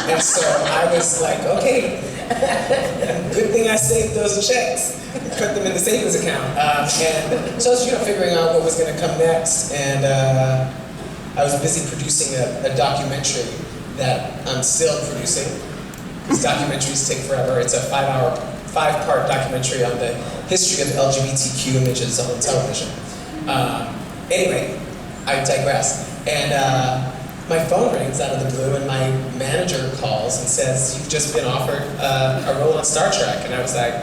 And so I was like, okay, good thing I saved those checks, put them in the savings account. And so I was figuring out what was going to come next, and I was busy producing a documentary that I'm still producing, because documentaries take forever. It's a five-part documentary on the history of LGBTQ images on television. Anyway, I digress. And my phone rings out of the blue, and my manager calls and says, "You've just been offered a role on Star Trek." And I was like,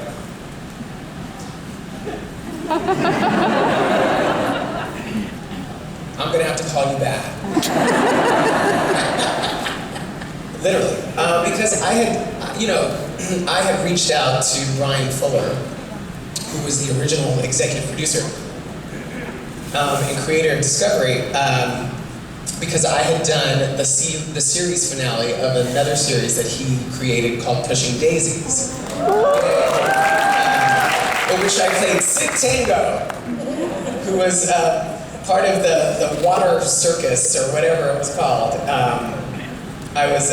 I'm gonna have to call you back. Literally, because I had, I had reached out to Brian Fuller, who was the original executive producer and creator of Discovery, because I had done the series finale of another series that he created called Pushing Daisies, in which I played Sid Tango, who was part of the water circus, or whatever it was called. I was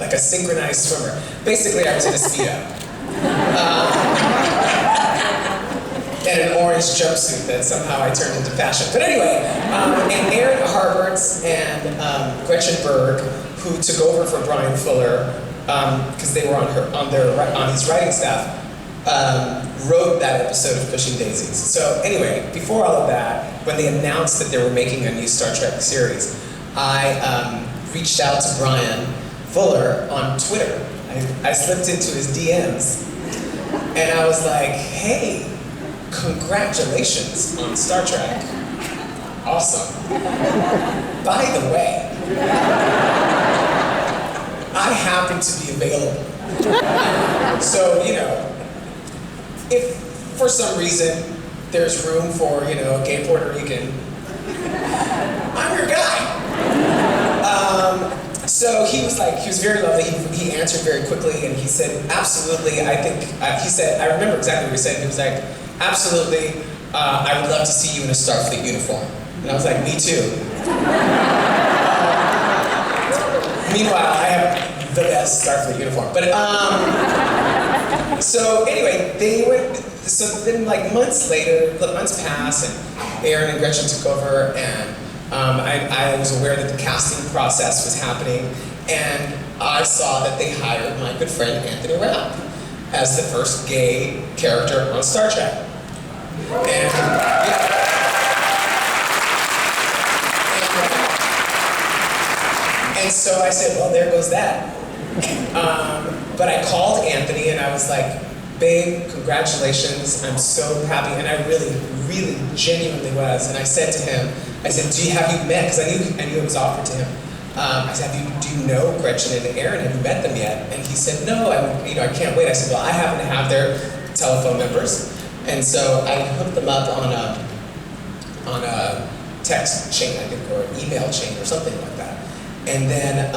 like a synchronized swimmer. Basically, I was in a Speedo. And an orange jumpsuit that somehow I turned into fashion. But anyway, and Aaron Harberts and Gretchen Berg, who took over for Brian Fuller, because they were on his writing staff, wrote that episode of Pushing Daisies. So anyway, before all of that, when they announced that they were making a new Star Trek series, I reached out to Brian Fuller on Twitter. I slipped into his DMs, and I was like, hey, congratulations on Star Trek. Awesome. By the way, I happen to be available. So, if for some reason there's room for, a gay Puerto Rican, I'm your guy. So he was very lovely. He answered very quickly, and he said, absolutely, I remember exactly what he said. He was like, absolutely, I would love to see you in a Starfleet uniform. And I was like, me too. Meanwhile, I have the best Starfleet uniform. But, so anyway, so then months passed, and Aaron and Gretchen took over, and I was aware that the casting process was happening, and I saw that they hired my good friend Anthony Rapp as the first gay character on Star Trek. And so I said, well, there goes that. But I called Anthony, and I was like, babe, congratulations, I'm so happy, and I really, really genuinely was. And I said to him, have you met, because I knew it was offered to him. I said, do you know Gretchen and Aaron? Have you met them yet? And he said, no, I can't wait. I said, well, I happen to have their telephone numbers. And so I hooked them up on a text chain, I think, or an email chain or something like that. And then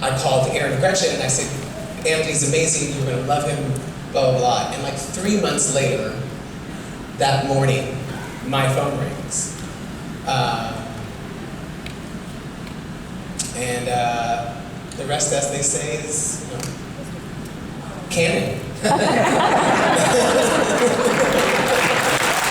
I called Aaron and Gretchen, and I said, Anthony's amazing, you're gonna love him, blah, blah, blah. And 3 months later, that morning, my phone rings. And the rest, as they say, is canon.